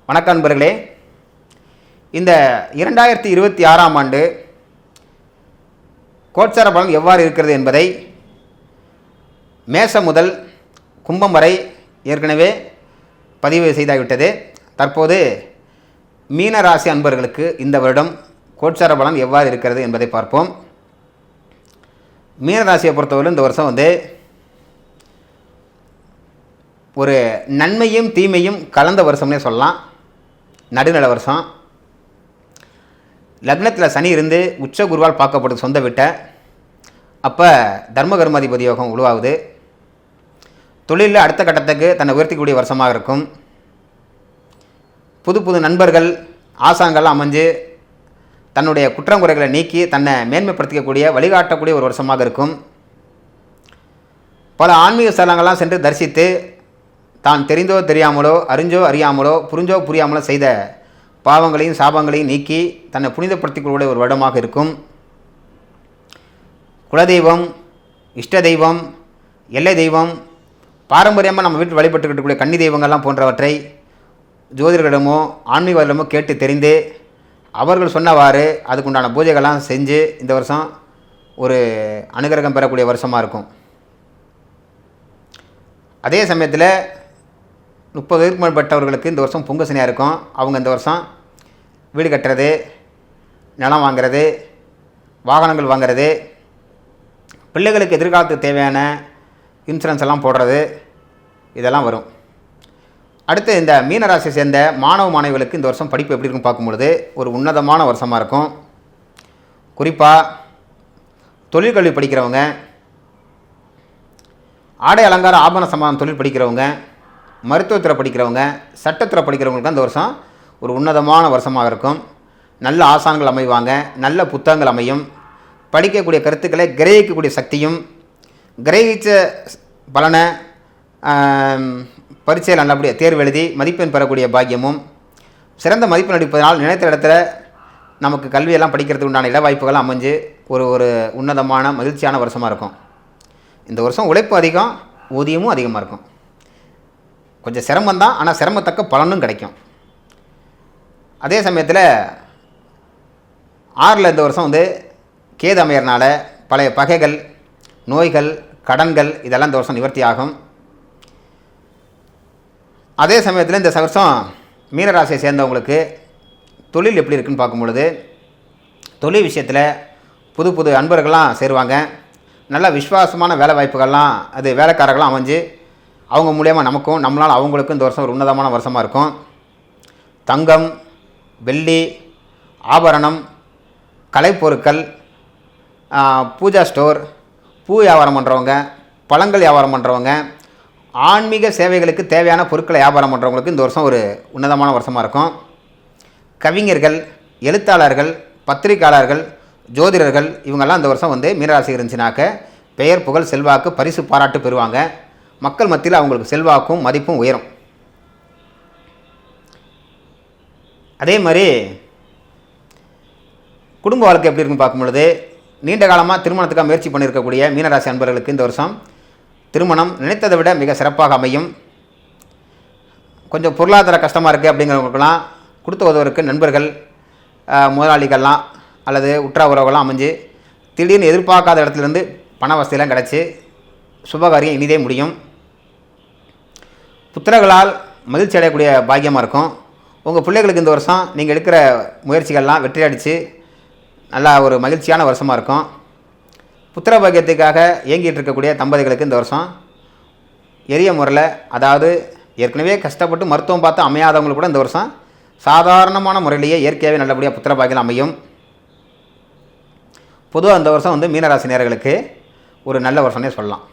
வணக்கம் நண்பர்களே. இந்த 2026ஆம் ஆண்டு கோச்சார பலன் எவ்வாறு இருக்கிறது என்பதை மேசம் முதல் கும்பம் வரை ஏற்கனவே பதிவு செய்தாகிவிட்டது. தற்போது மீன ராசி அன்பர்களுக்கு இந்த வருடம் கோச்சார பலன் எவ்வாறு இருக்கிறது என்பதை பார்ப்போம். மீன ராசியை பொறுத்தவரை இந்த வருஷம் ஒரு நன்மையும் தீமையும் கலந்த வருஷம்னே சொல்லலாம். நடுநில வருஷம். லக்னத்தில் சனி இருந்து உச்ச குருவால் பார்க்கப்படுது சொந்த வீட்டை. அப்போ தர்ம கர்மாதிபதி யோகம் உருவாகுது. தொழிலில் அடுத்த கட்டத்துக்கு தன்னை உயர்த்திக்கூடிய வருஷமாக இருக்கும். புது புது நண்பர்கள் ஆசான்கள் அமைஞ்சு தன்னுடைய குற்றம் குறைகளை நீக்கி தன்னை மேன்மைப்படுத்திக்கக்கூடிய வழிகாட்டக்கூடிய ஒரு வருஷமாக இருக்கும். பல ஆன்மீக ஸ்தலங்கள்லாம் சென்று தரிசித்து தான் தெரிந்தோ தெரியாமலோ அறிஞ்சோ அறியாமலோ புரிஞ்சோ புரியாமலோ செய்த பாவங்களையும் சாபங்களையும் நீக்கி தன்னை புனிதப்படுத்திக்கூடிய ஒரு வருடமாக இருக்கும். குலதெய்வம், இஷ்ட தெய்வம், எல்லை தெய்வம், பாரம்பரியமாக நம்ம வீட்டில் வழிபட்டுக்கிட்டக்கூடிய கன்னி தெய்வங்கள்லாம் போன்றவற்றை ஜோதிடர்களிடமோ ஆன்மீகரிடமோ கேட்டு தெரிந்து அவர்கள் சொன்னவாறு அதுக்குண்டான பூஜைகள்லாம் செஞ்சு இந்த வருஷம் ஒரு அனுகிரகம் பெறக்கூடிய வருஷமாக இருக்கும். அதே சமயத்தில் 30 வயதுக்கு மேற்பட்டவர்களுக்கு இந்த வருஷம் பொங்கு சனியாக இருக்கும். அவங்க இந்த வருஷம் வீடு கட்டுறது, நிலம் வாங்கிறது, வாகனங்கள் வாங்கிறது, பிள்ளைகளுக்கு எதிர்காலத்துக்கு தேவையான இன்சூரன்ஸ் எல்லாம் போடுறது, இதெல்லாம் வரும். அடுத்து இந்த மீனராசியை சேர்ந்த மாணவ மாணவிகளுக்கு இந்த வருஷம் படிப்பு எப்படி இருக்குன்னு பார்க்கும்பொழுது ஒரு உன்னதமான வருஷமாக இருக்கும். குறிப்பாக தொழிற்கல்வி படிக்கிறவங்க, ஆடை அலங்கார ஆபரண சமாதான தொழில் படிக்கிறவங்க, மருத்துவத்துறை படிக்கிறவங்க, சட்டத்துறை படிக்கிறவங்களுக்கு அந்த வருஷம் ஒரு உன்னதமான வருஷமாக இருக்கும். நல்ல ஆசான்கள் அமைவாங்க, நல்ல புத்தகங்கள் அமையும், படிக்கக்கூடிய கருத்துக்களை கிரகிக்கக்கூடிய சக்தியும், கிரகித்த பலனை பரீட்சையில் நல்லபடியாக தேர்வு எழுதி மதிப்பெண் பெறக்கூடிய பாக்கியமும், சிறந்த மதிப்பெண் அடிப்பதனால் நினைத்த இடத்துல நமக்கு கல்வியெல்லாம் படிக்கிறதுக்கு உண்டான இட வாய்ப்புகள் அமைஞ்சு ஒரு உன்னதமான மகிழ்ச்சியான வருஷமாக இருக்கும். இந்த வருஷம் உழைப்பு அதிகம், ஊதியமும் அதிகமாக இருக்கும். கொஞ்சம் சிரமம்தான், ஆனால் சிரமத்தக்க பலனும் கிடைக்கும். அதே சமயத்தில் 6ல் இந்த வருஷம் கேது அமையறனால பழைய பகைகள், நோய்கள், கடன்கள் இதெல்லாம் இந்த வருஷம் நிவர்த்தி ஆகும். அதே சமயத்தில் இந்த வருஷம் மீனராசியை சேர்ந்தவங்களுக்கு தொழில் எப்படி இருக்குன்னு பார்க்கும்பொழுது தொழில் விஷயத்தில் புது புது அன்பர்கள்லாம் சேருவாங்க. நல்ல விசுவாசமான வேலை வாய்ப்புகள்லாம் அது வேலைக்காரர்கள்லாம் அமைஞ்சு அவங்க மூலியமாக நமக்கும் நம்மளால் அவங்களுக்கும் இந்த வருஷம் ஒரு உன்னதமான வருஷமாக இருக்கும். தங்கம், வெள்ளி, ஆபரணம், கலைப்பொருட்கள், பூஜா ஸ்டோர், பூ வியாபாரம் பண்ணுறவங்க, பழங்கள் வியாபாரம் பண்ணுறவங்க, ஆன்மீக சேவைகளுக்கு தேவையான பொருட்களை வியாபாரம் பண்ணுறவங்களுக்கு இந்த வருஷம் ஒரு உன்னதமான வருஷமாக இருக்கும். கவிஞர்கள், எழுத்தாளர்கள், பத்திரிகையாளர்கள், ஜோதிடர்கள் இவங்கெல்லாம் இந்த வருஷம் மீனராசி இருந்துச்சுனாக்க பெயர், புகழ், செல்வாக்கு, பரிசு, பாராட்டு பெறுவாங்க. மக்கள் மத்தியில் அவங்களுக்கு செல்வாக்கும் மதிப்பும் உயரும். அதே மாதிரி குடும்ப வாழ்க்கை எப்படி இருக்குன்னு பார்க்கும்பொழுது நீண்ட காலமாக திருமணத்துக்காக முயற்சி பண்ணியிருக்கக்கூடிய மீனராசி அன்பர்களுக்கு இந்த வருஷம் திருமணம் நினைத்ததை விட மிக சிறப்பாக அமையும். கொஞ்சம் பொருளாதார கஷ்டமாக இருக்குது அப்படிங்கிறவங்களுக்கெல்லாம் கொடுத்து உதவுறதுக்கு நண்பர்கள், முதலாளிகள்லாம் அல்லது உற்ற உறவுகள்லாம் அமைஞ்சு திடீர்னு எதிர்பார்க்காத இடத்துலேருந்து பண வசதியெல்லாம் கிடச்சி சுபகாரியம் இனிதே முடியும். புத்திரர்களால் மகிழ்ச்சி அடையக்கூடிய பாக்கியமாக இருக்கும். உங்கள் பிள்ளைகளுக்கு இந்த வருஷம் நீங்கள் எடுக்கிற முயற்சிகள்லாம் வெற்றி அடித்து நல்லா ஒரு மகிழ்ச்சியான வருஷமாக இருக்கும். புத்திர பாக்கியத்துக்காக இயங்கிட்டு இருக்கக்கூடிய தம்பதிகளுக்கு இந்த வருஷம் எளிய முறையில், அதாவது ஏற்கனவே கஷ்டப்பட்டு மருத்துவம் பார்த்து அமையாதவங்களுக்கு கூட இந்த வருஷம் சாதாரணமான முறையிலேயே இயற்கையாகவே நல்லபடியாக புத்திர பாக்கியம் அமையும். பொதுவாக இந்த வருஷம் மீனராசி நேயர்களுக்கு ஒரு நல்ல வருஷம்னே சொல்லலாம்.